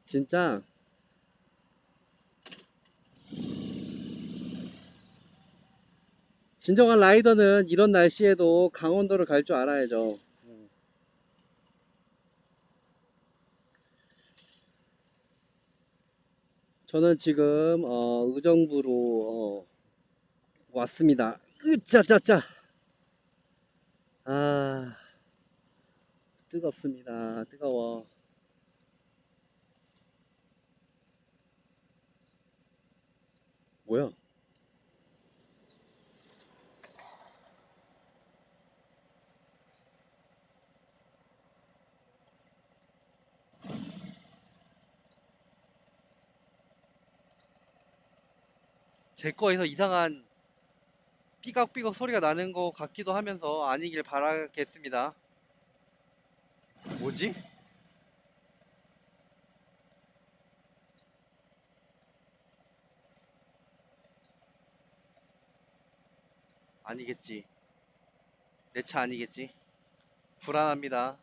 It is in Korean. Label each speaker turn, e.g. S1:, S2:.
S1: 진짜 진정한 라이더는 이런 날씨에도 강원도를 갈 줄 알아야죠. 저는 지금 의정부로 왔습니다. 으짜짜짜. 아, 뜨겁습니다. 뜨거워. 뭐야? 제 거에서 이상한 삐걱삐걱 소리가 나는 것 같기도 하면서 아니길 바라겠습니다. 뭐지? 아니겠지. 내 차 아니겠지? 불안합니다.